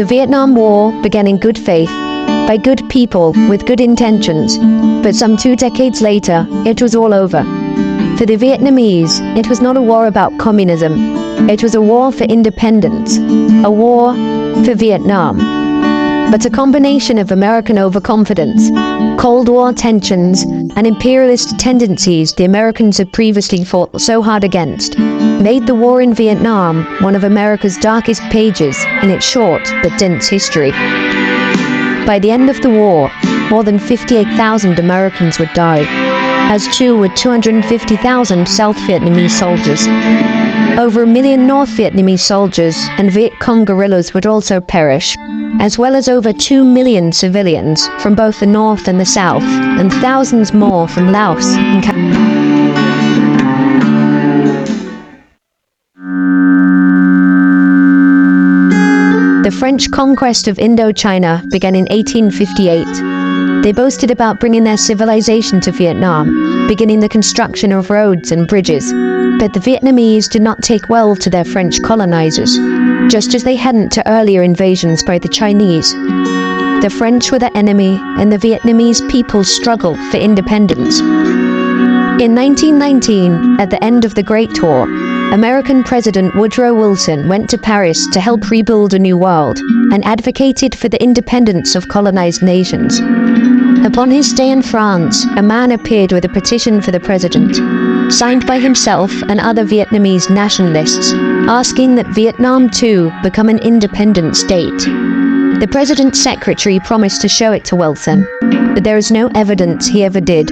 Vietnam War began in good faith, by good people with good intentions, but some 2 decades later, it was all over. For the Vietnamese, it was not a war about communism. It was a war for independence, a war for Vietnam. But a combination of American overconfidence, Cold War tensions, and imperialist tendencies the Americans had previously fought so hard against, made the war in Vietnam one of America's darkest pages in its short but dense history. By the end of the war, more than 58,000 Americans would die, as too would 250,000 South Vietnamese soldiers. Over 1 million North Vietnamese soldiers and Viet Cong guerrillas would also perish, as well as over 2 million civilians from both the North and the South, and thousands more from Laos and The French conquest of Indochina began in 1858. They boasted about bringing their civilization to Vietnam, beginning the construction of roads and bridges. But the Vietnamese did not take well to their French colonizers, just as they hadn't to earlier invasions by the Chinese. The French were the enemy, and the Vietnamese people struggled for independence. In 1919, at the end of the Great Tour, American President Woodrow Wilson went to Paris to help rebuild a new world, and advocated for the independence of colonized nations. Upon his stay in France, a man appeared with a petition for the president, signed by himself and other Vietnamese nationalists, asking that Vietnam too become an independent state. The president's secretary promised to show it to Wilson, but there is no evidence he ever did.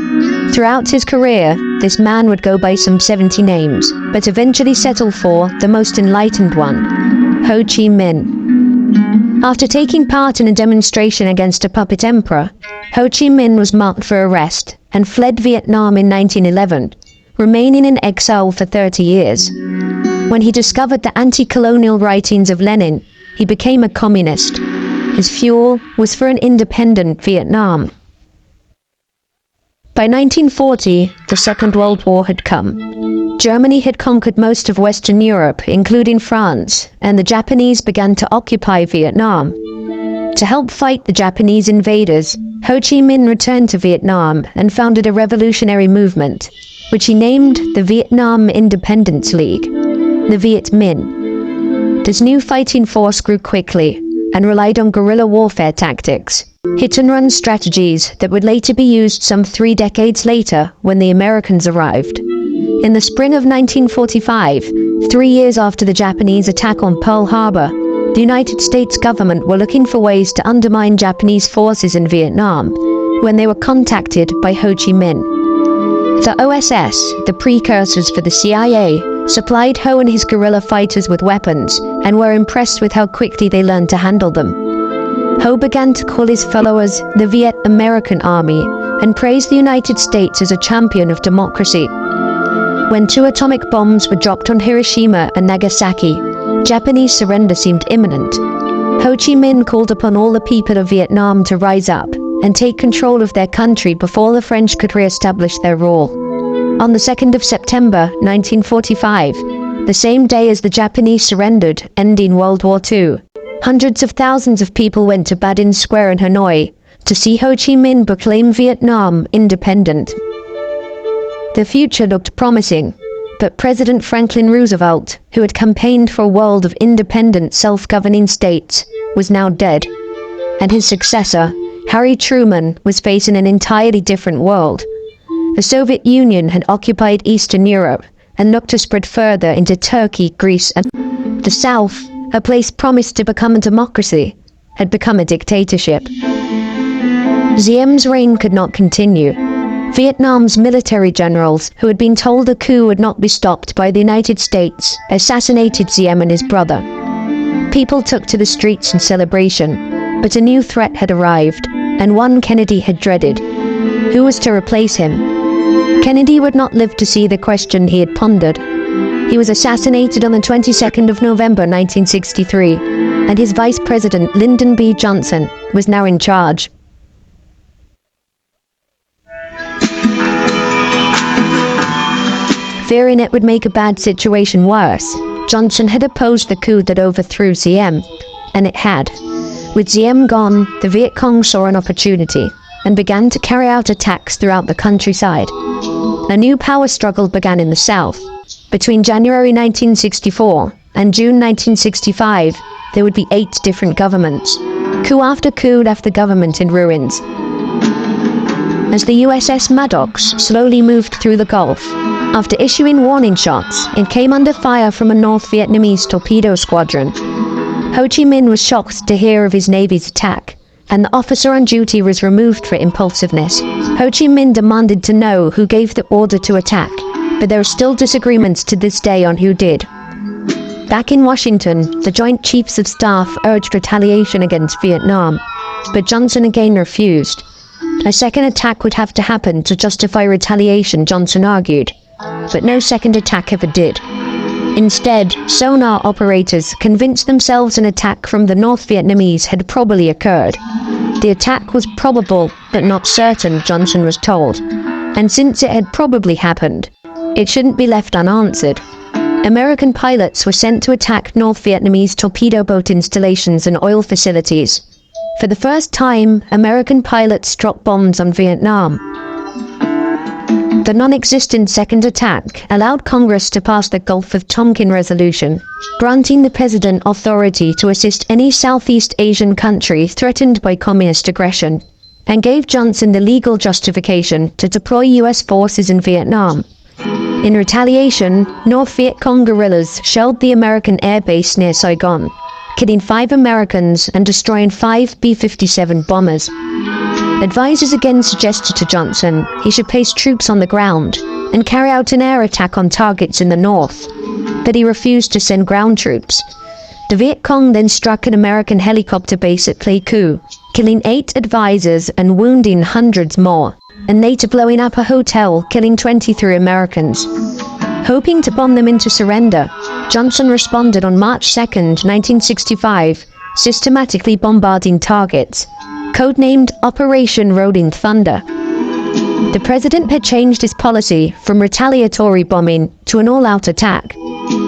Throughout his career, this man would go by some 70 names, but eventually settle for the most enlightened one, Ho Chi Minh. After taking part in a demonstration against a puppet emperor, Ho Chi Minh was marked for arrest and fled Vietnam in 1911, remaining in exile for 30 years. When he discovered the anti-colonial writings of Lenin, he became a communist. His fuel was for an independent Vietnam. By 1940, the Second World War had come. Germany had conquered most of Western Europe, including France, and the Japanese began to occupy Vietnam. To help fight the Japanese invaders, Ho Chi Minh returned to Vietnam and founded a revolutionary movement, which he named the Vietnam Independence League, the Viet Minh. This new fighting force grew quickly and relied on guerrilla warfare tactics, hit-and-run strategies that would later be used some 3 decades later when the Americans arrived. In the spring of 1945, 3 years after the Japanese attack on Pearl Harbor, the United States government were looking for ways to undermine Japanese forces in Vietnam when they were contacted by Ho Chi Minh. The OSS, the precursors for the CIA, supplied Ho and his guerrilla fighters with weapons and were impressed with how quickly they learned to handle them. Ho began to call his followers the Viet American Army and praised the United States as a champion of democracy. When 2 atomic bombs were dropped on Hiroshima and Nagasaki, Japanese surrender seemed imminent. Ho Chi Minh called upon all the people of Vietnam to rise up and take control of their country before the French could re-establish their rule. On the 2nd of September 1945, the same day as the Japanese surrendered, ending World War II, hundreds of thousands of people went to Ba Dinh Square in Hanoi to see Ho Chi Minh proclaim Vietnam independent. The future looked promising, but President Franklin Roosevelt, who had campaigned for a world of independent, self-governing states, was now dead, and his successor, Harry Truman, was facing an entirely different world. The Soviet Union had occupied Eastern Europe and looked to spread further into Turkey, Greece, and the South, a place promised to become a democracy, had become a dictatorship. Diem's reign could not continue. Vietnam's military generals, who had been told the coup would not be stopped by the United States, assassinated Diem and his brother. People took to the streets in celebration, but a new threat had arrived, and one Kennedy had dreaded. Who was to replace him? Kennedy would not live to see the question he had pondered. He was assassinated on the 22nd of November 1963, and his vice president, Lyndon B. Johnson, was now in charge. Fearing it would make a bad situation worse, Johnson had opposed the coup that overthrew Diem, And it had. With Diem gone, the Viet Cong saw an opportunity and began to carry out attacks throughout the countryside. A new power struggle began in the south. Between January 1964 and June 1965, there would be 8 different governments. Coup after coup left the government in ruins. As the USS Maddox slowly moved through the Gulf, after issuing warning shots, it came under fire from a North Vietnamese torpedo squadron. Ho Chi Minh was shocked to hear of his Navy's attack, and the officer on duty was removed for impulsiveness. Ho Chi Minh demanded to know who gave the order to attack, but there are still disagreements to this day on who did. Back in Washington, the Joint Chiefs of Staff urged retaliation against Vietnam, but Johnson again refused. A second attack would have to happen to justify retaliation, Johnson argued, but no second attack ever did. Instead, sonar operators convinced themselves an attack from the North Vietnamese had probably occurred. The attack was probable, but not certain, Johnson was told, and since it had probably happened, it shouldn't be left unanswered. American pilots were sent to attack North Vietnamese torpedo boat installations and oil facilities. For the first time, American pilots dropped bombs on Vietnam. The non-existent second attack allowed Congress to pass the Gulf of Tonkin Resolution, granting the president authority to assist any Southeast Asian country threatened by communist aggression, and gave Johnson the legal justification to deploy U.S. forces in Vietnam. In retaliation, North Viet Cong guerrillas shelled the American air base near Saigon, killing 5 Americans and destroying 5 B-57 bombers. Advisors again suggested to Johnson he should place troops on the ground and carry out an air attack on targets in the north, but he refused to send ground troops. The Viet Cong then struck an American helicopter base at Pleiku, killing 8 advisors and wounding hundreds more, and later blowing up a hotel, killing 23 Americans. Hoping to bomb them into surrender, Johnson responded on March 2, 1965, systematically bombarding targets, codenamed Operation Rolling Thunder. The president had changed his policy from retaliatory bombing to an all-out attack,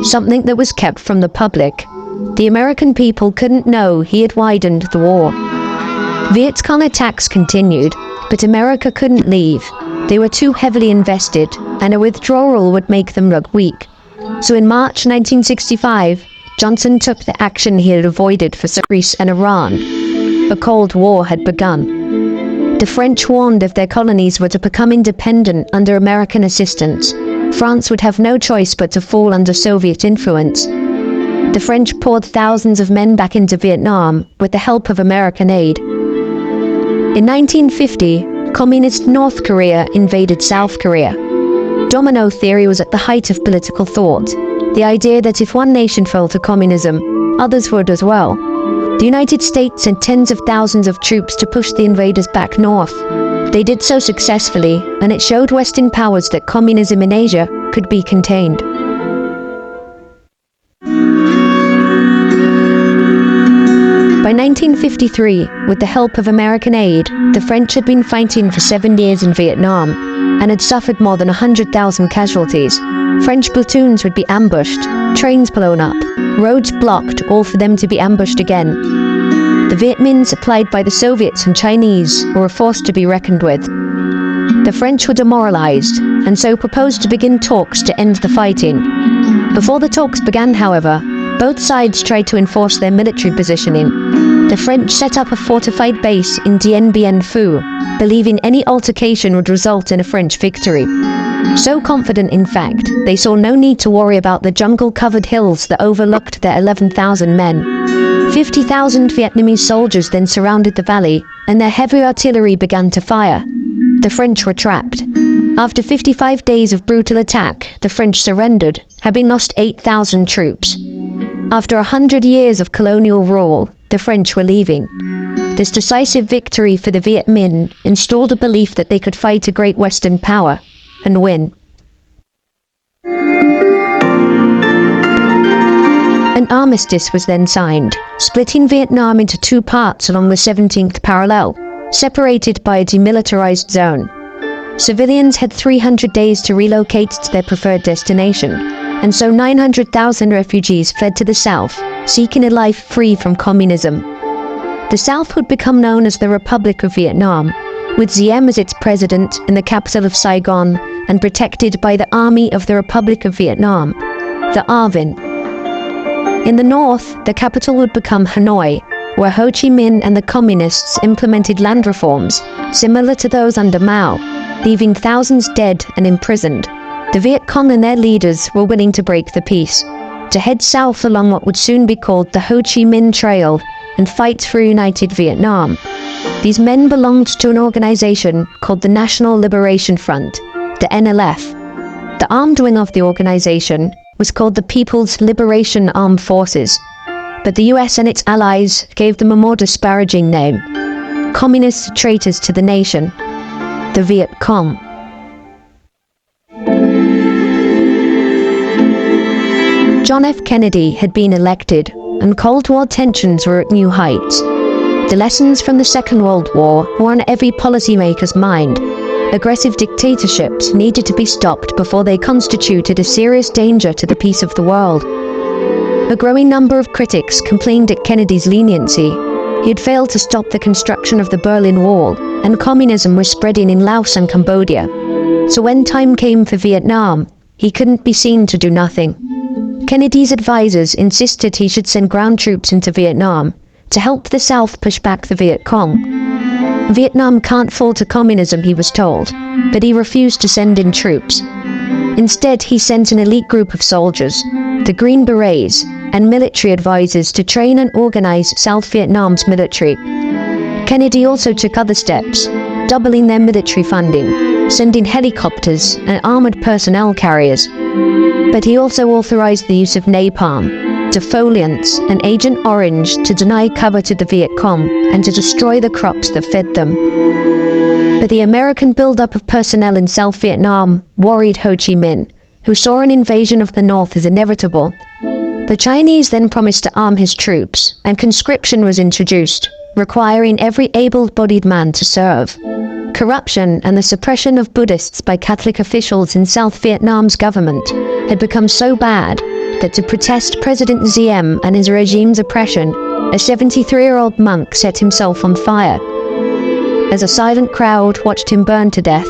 something that was kept from the public. The American people couldn't know he had widened the war. Viet Cong attacks continued, but America couldn't leave. They were too heavily invested, and a withdrawal would make them look weak. So in March 1965, Johnson took the action he had avoided for Greece and Iran. A Cold War had begun. The French warned if their colonies were to become independent under American assistance, France would have no choice but to fall under Soviet influence. The French poured thousands of men back into Vietnam with the help of American aid. In 1950, Communist North Korea invaded South Korea. Domino theory was at the height of political thought, the idea that if one nation fell to communism, others would as well. The United States sent tens of thousands of troops to push the invaders back north. They did so successfully, and it showed Western powers that communism in Asia could be contained. By 1953, with the help of American aid, the French had been fighting for 7 years in Vietnam and had suffered more than 100,000 casualties. French platoons would be ambushed, trains blown up, roads blocked, all for them to be ambushed again. The Viet Minh supplied by the Soviets and Chinese were forced to be reckoned with. The French were demoralized and so proposed to begin talks to end the fighting. Before the talks began, however, both sides tried to enforce their military positioning. The French set up a fortified base in Dien Bien Phu, believing any altercation would result in a French victory. So confident, in fact, they saw no need to worry about the jungle-covered hills that overlooked their 11,000 men. 50,000 Vietnamese soldiers then surrounded the valley, and their heavy artillery began to fire. The French were trapped. After 55 days of brutal attack, the French surrendered, having lost 8,000 troops. After 100 years of colonial rule, the French were leaving. This decisive victory for the Viet Minh installed a belief that they could fight a great Western power and win. An armistice was then signed, splitting Vietnam into 2 parts along the 17th parallel, separated by a demilitarized zone. Civilians had 300 days to relocate to their preferred destination. and so 900,000 refugees fled to the south, seeking a life free from communism. The South would become known as the Republic of Vietnam, with Diem as its president in the capital of Saigon and protected by the Army of the Republic of Vietnam, the ARVN. In the north, the capital would become Hanoi, where Ho Chi Minh and the communists implemented land reforms similar to those under Mao, leaving thousands dead and imprisoned. The Viet Cong and their leaders were willing to break the peace, to head south along what would soon be called the Ho Chi Minh Trail and fight for a united Vietnam. These men belonged to an organization called the National Liberation Front, the NLF. The armed wing of the organization was called the People's Liberation Armed Forces, but the US and its allies gave them a more disparaging name: communist traitors to the nation, the Viet Cong. John F. Kennedy had been elected, and Cold War tensions were at new heights. The lessons from the Second World War were on every policymaker's mind. Aggressive dictatorships needed to be stopped before they constituted a serious danger to the peace of the world. A growing number of critics complained at Kennedy's leniency. He had failed to stop the construction of the Berlin Wall, and communism was spreading in Laos and Cambodia. So when time came for Vietnam, he couldn't be seen to do nothing. Kennedy's advisors insisted he should send ground troops into Vietnam to help the South push back the Viet Cong. Vietnam can't fall to communism, he was told, but he refused to send in troops. Instead, he sent an elite group of soldiers, the Green Berets, and military advisors to train and organize South Vietnam's military. Kennedy also took other steps, doubling their military funding, sending helicopters and armored personnel carriers. But he also authorized the use of napalm, defoliants, and Agent Orange to deny cover to the Viet Cong and to destroy the crops that fed them. But the American buildup of personnel in South Vietnam worried Ho Chi Minh, who saw an invasion of the North as inevitable. The Chinese then promised to arm his troops, and conscription was introduced, requiring every able-bodied man to serve. Corruption and the suppression of Buddhists by Catholic officials in South Vietnam's government had become so bad that to protest President Diem and his regime's oppression, a 73-year-old monk set himself on fire. As a silent crowd watched him burn to death,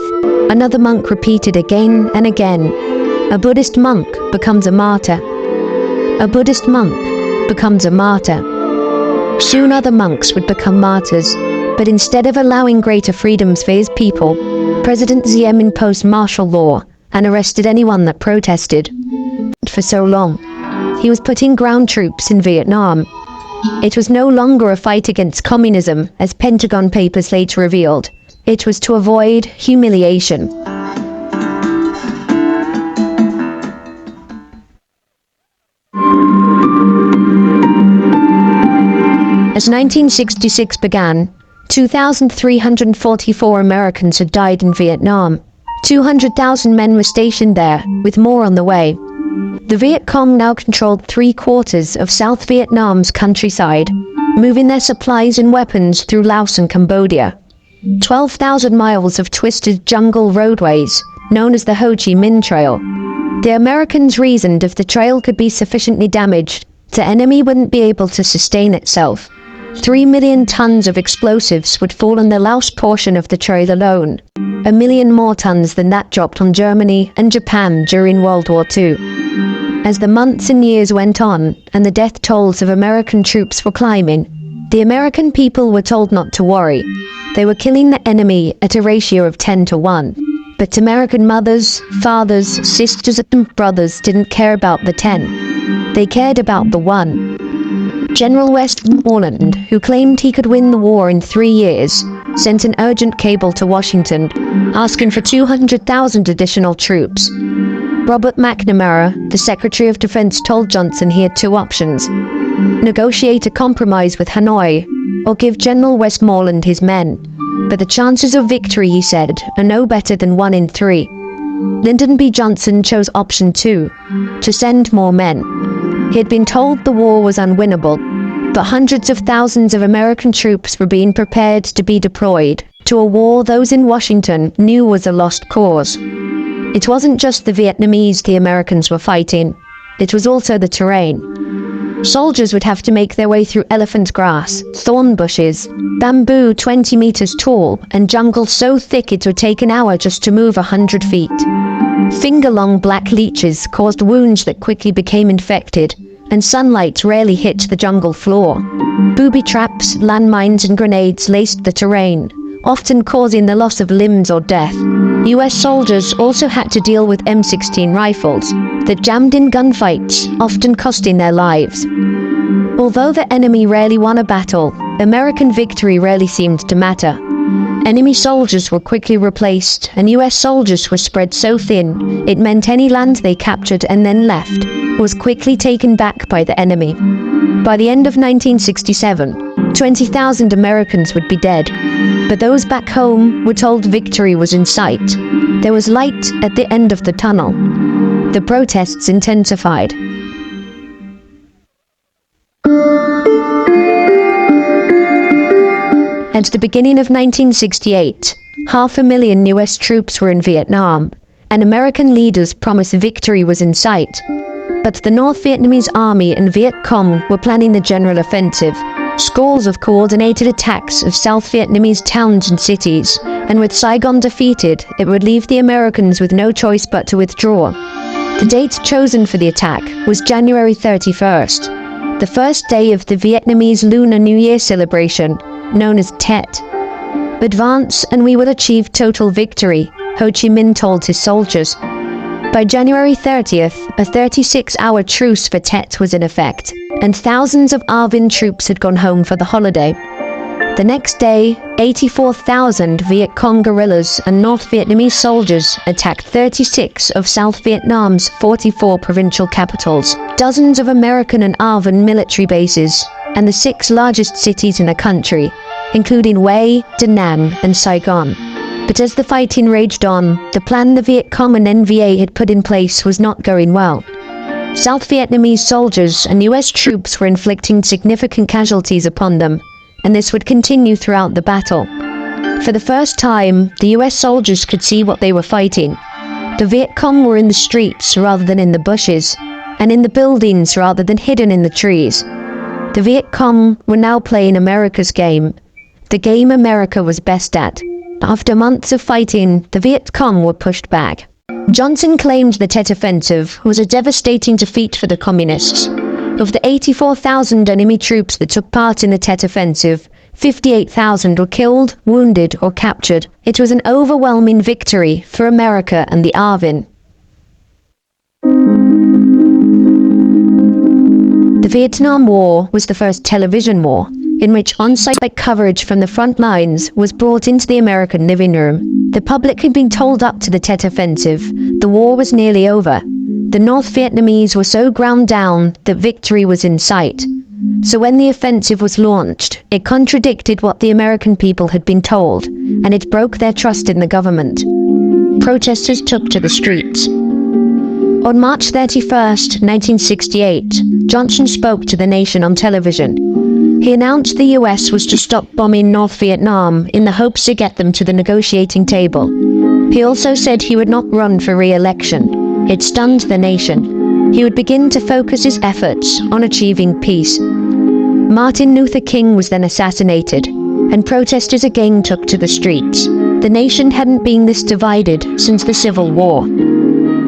another monk repeated again and again, "A Buddhist monk becomes a martyr. A Buddhist monk becomes a martyr." Soon other monks would become martyrs, but instead of allowing greater freedoms for his people, President Diem imposed martial law and arrested anyone that protested. For so long, he was putting ground troops in Vietnam. It was no longer a fight against communism, as Pentagon Papers later revealed. It was to avoid humiliation. As 1966 began, 2,344 Americans had died in Vietnam. 200,000 men were stationed there, with more on the way. The Viet Cong now controlled 3/4 of South Vietnam's countryside, moving their supplies and weapons through Laos and Cambodia. 12,000 miles of twisted jungle roadways, known as the Ho Chi Minh Trail. The Americans reasoned if the trail could be sufficiently damaged, the enemy wouldn't be able to sustain itself. 3 million tons of explosives would fall on the Laos portion of the trail alone. 1 million more tons than that dropped on Germany and Japan during World War II. As the months and years went on, and the death tolls of American troops were climbing, the American people were told not to worry. They were killing the enemy at a ratio of 10 to 1. But American mothers, fathers, sisters and brothers didn't care about the 10. They cared about the 1. General Westmoreland, who claimed he could win the war in 3 years, sent an urgent cable to Washington, asking for 200,000 additional troops. Robert McNamara, the Secretary of Defense, told Johnson he had 2 options: negotiate a compromise with Hanoi, or give General Westmoreland his men. But the chances of victory, he said, are no better than 1 in 3. Lyndon B. Johnson chose option 2, to send more men. He had been told the war was unwinnable, but hundreds of thousands of American troops were being prepared to be deployed to a war those in Washington knew was a lost cause. It wasn't just the Vietnamese the Americans were fighting, it was also the terrain. Soldiers would have to make their way through elephant grass, thorn bushes, bamboo 20 meters tall, and jungle so thick it would take an hour just to move 100 feet. Finger-long black leeches caused wounds that quickly became infected, and sunlight rarely hit the jungle floor. Booby traps, landmines and grenades laced the terrain, often causing the loss of limbs or death. US soldiers also had to deal with M16 rifles that jammed in gunfights, often costing their lives. Although the enemy rarely won a battle, American victory rarely seemed to matter. Enemy soldiers were quickly replaced, and US soldiers were spread so thin, it meant any land they captured and then left was quickly taken back by the enemy. By the end of 1967, 20,000 Americans would be dead, but those back home were told victory was in sight. There was light at the end of the tunnel. The protests intensified. At the beginning of 1968, 500,000 US troops were in Vietnam, and American leaders promised victory was in sight. But the North Vietnamese Army and Viet Cong were planning the general offensive. Scores of coordinated attacks of South Vietnamese towns and cities, and with Saigon defeated, it would leave the Americans with no choice but to withdraw. The date chosen for the attack was January 31st, the first day of the Vietnamese Lunar New Year celebration, known as Tet. Advance and we will achieve total victory, Ho Chi Minh told his soldiers. By January 30th, a 36-hour truce for Tet was in effect, and thousands of ARVN troops had gone home for the holiday. The next day, 84,000 Viet Cong guerrillas and North Vietnamese soldiers attacked 36 of South Vietnam's 44 provincial capitals, dozens of American and ARVN military bases, and the 6 largest cities in the country, including Hue, Da Nang, and Saigon. But as the fighting raged on, the plan the Viet Cong and NVA had put in place was not going well. South Vietnamese soldiers and US troops were inflicting significant casualties upon them, and this would continue throughout the battle. For the first time, the US soldiers could see what they were fighting. The Viet Cong were in the streets rather than in the bushes, and in the buildings rather than hidden in the trees. The Viet Cong were now playing America's game, the game America was best at. After months of fighting, the Viet Cong were pushed back. Johnson claimed the Tet Offensive was a devastating defeat for the Communists. Of the 84,000 enemy troops that took part in the Tet Offensive, 58,000 were killed, wounded, or captured. It was an overwhelming victory for America and the ARVN. The Vietnam War was the first television war, in which on-site coverage from the front lines was brought into the American living room. The public had been told up to the Tet Offensive the war was nearly over. The North Vietnamese were so ground down that victory was in sight. So when the offensive was launched, it contradicted what the American people had been told, and it broke their trust in the government. Protesters took to the streets. On March 31st, 1968, Johnson spoke to the nation on television. He announced the US was to stop bombing North Vietnam in the hopes to get them to the negotiating table. He also said he would not run for re-election. It stunned the nation. He would begin to focus his efforts on achieving peace. Martin Luther King was then assassinated, and protesters again took to the streets. The nation hadn't been this divided since the Civil War.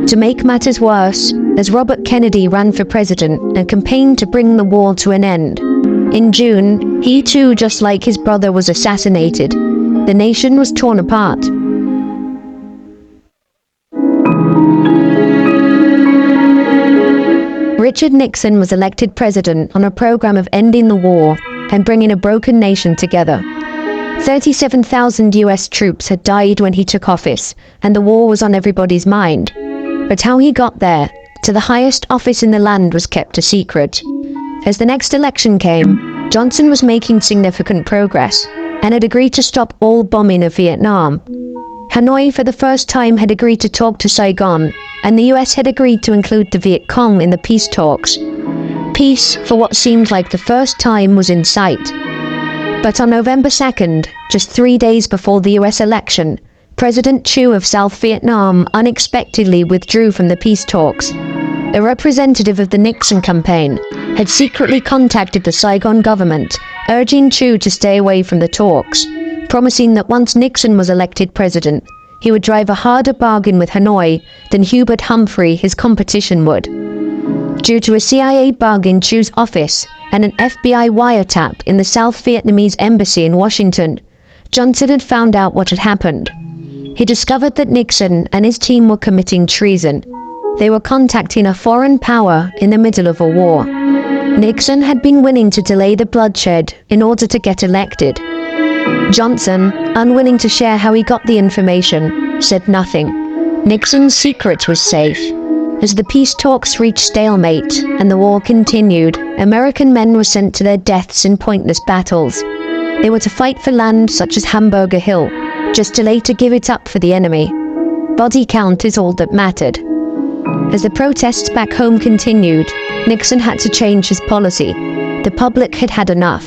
To make matters worse, as Robert Kennedy ran for president and campaigned to bring the war to an end. In June, he too, just like his brother, was assassinated. The nation was torn apart. Richard Nixon was elected president on a program of ending the war and bringing a broken nation together. 37,000 US troops had died when he took office, and the war was on everybody's mind. But how he got there, to the highest office in the land, was kept a secret. As the next election came, Johnson was making significant progress and had agreed to stop all bombing of Vietnam. Hanoi for the first time had agreed to talk to Saigon, and the US had agreed to include the Viet Cong in the peace talks. Peace, for what seemed like the first time, was in sight. But on November 2nd, just 3 days before the US election, President Thieu of South Vietnam unexpectedly withdrew from the peace talks. A representative of the Nixon campaign had secretly contacted the Saigon government, urging Thieu to stay away from the talks, promising that once Nixon was elected president, he would drive a harder bargain with Hanoi than Hubert Humphrey, his competition, would. Due to a CIA bug in Thieu's office and an FBI wiretap in the South Vietnamese embassy in Washington, Johnson had found out what had happened. He discovered that Nixon and his team were committing treason. They were contacting a foreign power in the middle of a war. Nixon had been willing to delay the bloodshed in order to get elected. Johnson, unwilling to share how he got the information, said nothing. Nixon's secret was safe. As the peace talks reached stalemate and the war continued, American men were sent to their deaths in pointless battles. They were to fight for land such as Hamburger Hill, just to later give it up for the enemy. Body count is all that mattered. As the protests back home continued, Nixon had to change his policy. The public had had enough.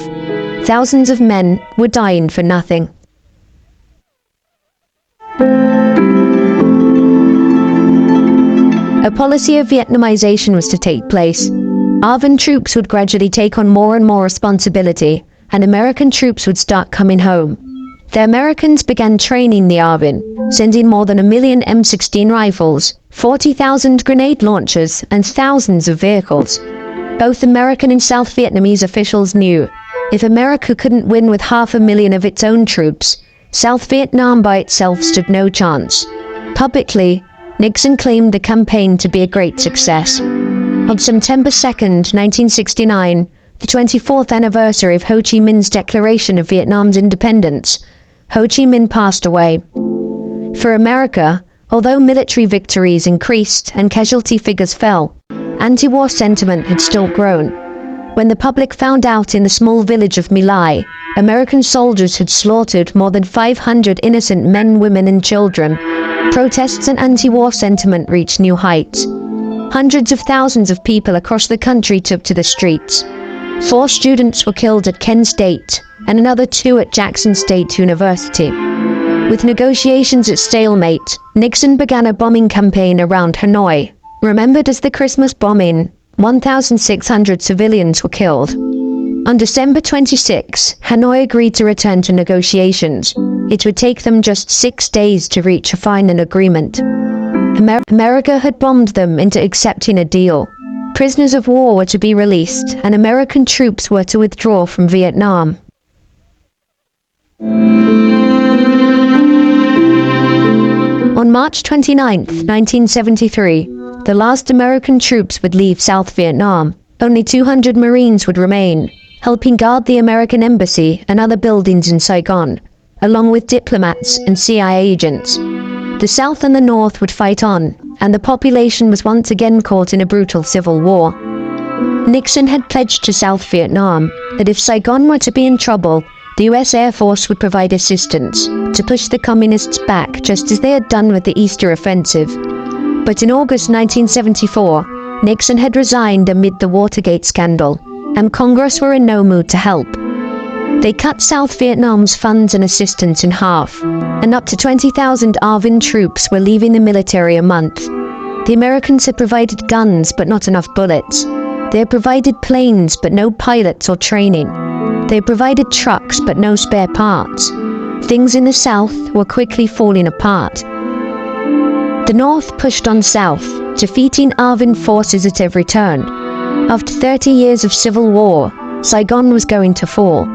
Thousands of men were dying for nothing. A policy of Vietnamization was to take place. ARVN troops would gradually take on more and more responsibility, and American troops would start coming home. The Americans began training the ARVN, sending more than 1 million M16 rifles, 40,000 grenade launchers, and thousands of vehicles. Both American and South Vietnamese officials knew, if America couldn't win with 500,000 of its own troops, South Vietnam by itself stood no chance. Publicly, Nixon claimed the campaign to be a great success. On September 2, 1969, the 24th anniversary of Ho Chi Minh's declaration of Vietnam's independence, Ho Chi Minh passed away. For America, although military victories increased and casualty figures fell, anti-war sentiment had still grown. When the public found out in the small village of My Lai, American soldiers had slaughtered more than 500 innocent men, women and children, protests and anti-war sentiment reached new heights. Hundreds of thousands of people across the country took to the streets. 4 students were killed at Kent State and another 2 at Jackson State University. With negotiations at stalemate, Nixon began a bombing campaign around Hanoi. Remembered as the Christmas bombing, 1,600 civilians were killed. On December 26, Hanoi agreed to return to negotiations. It would take them just 6 days to reach a final agreement. America had bombed them into accepting a deal. Prisoners of war were to be released, and American troops were to withdraw from Vietnam. On March 29, 1973, the last American troops would leave South Vietnam. Only 200 Marines would remain, helping guard the American embassy and other buildings in Saigon, along with diplomats and CIA agents. The South and the North would fight on, and the population was once again caught in a brutal civil war. Nixon had pledged to South Vietnam that if Saigon were to be in trouble, the US Air Force would provide assistance to push the communists back, just as they had done with the Easter Offensive. But in August 1974, Nixon had resigned amid the Watergate scandal, and Congress were in no mood to help. They cut South Vietnam's funds and assistance in half, and up to 20,000 ARVN troops were leaving the military a month. The Americans had provided guns but not enough bullets. They had provided planes but no pilots or training. They had provided trucks but no spare parts. Things in the South were quickly falling apart. The North pushed on south, defeating ARVN forces at every turn. After 30 years of civil war, Saigon was going to fall.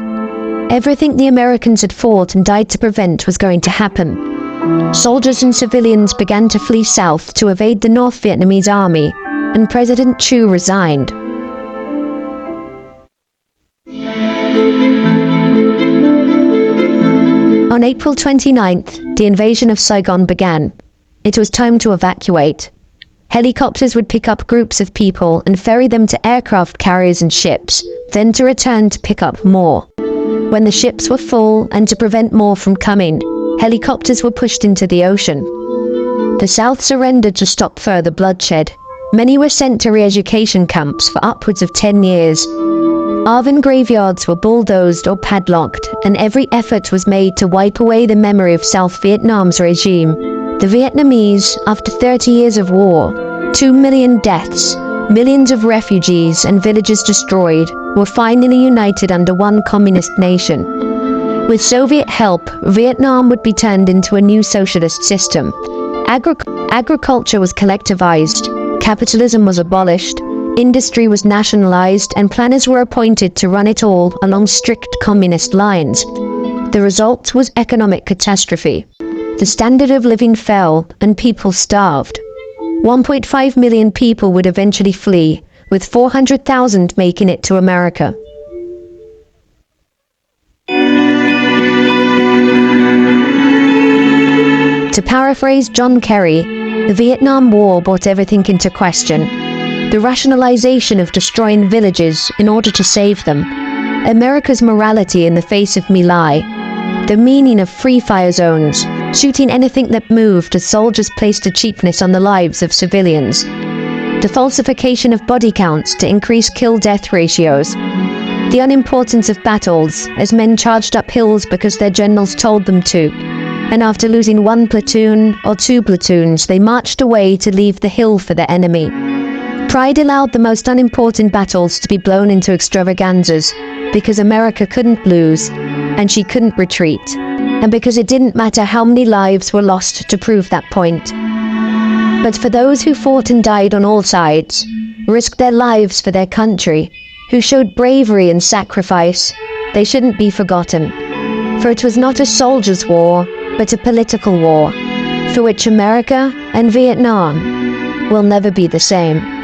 Everything the Americans had fought and died to prevent was going to happen. Soldiers and civilians began to flee south to evade the North Vietnamese army, and President Thieu resigned. On April 29th, the invasion of Saigon began. It was time to evacuate. Helicopters would pick up groups of people and ferry them to aircraft carriers and ships, then to return to pick up more. When the ships were full, and to prevent more from coming, helicopters were pushed into the ocean. The South surrendered to stop further bloodshed. Many were sent to re-education camps for upwards of 10 years. ARVN graveyards were bulldozed or padlocked, and every effort was made to wipe away the memory of South Vietnam's regime. The Vietnamese, after 30 years of war, 2 million deaths, millions of refugees and villages destroyed, were finally united under one communist nation. With Soviet help, Vietnam would be turned into a new socialist system. Agriculture was collectivized, capitalism was abolished, industry was nationalized, and planners were appointed to run it all along strict communist lines. The result was economic catastrophe. The standard of living fell, and people starved. 1.5 million people would eventually flee, with 400,000 making it to America. To paraphrase John Kerry, the Vietnam War brought everything into question. The rationalization of destroying villages in order to save them, America's morality in the face of My Lai, the meaning of free fire zones, shooting anything that moved as soldiers placed a cheapness on the lives of civilians, the falsification of body counts to increase kill-death ratios, the unimportance of battles as men charged up hills because their generals told them to, and after losing 1 platoon or 2 platoons, they marched away to leave the hill for the enemy. Pride allowed the most unimportant battles to be blown into extravaganzas because America couldn't lose and she couldn't retreat, and because it didn't matter how many lives were lost to prove that point. But for those who fought and died on all sides, risked their lives for their country, who showed bravery and sacrifice, they shouldn't be forgotten. For it was not a soldier's war, but a political war, for which America and Vietnam will never be the same.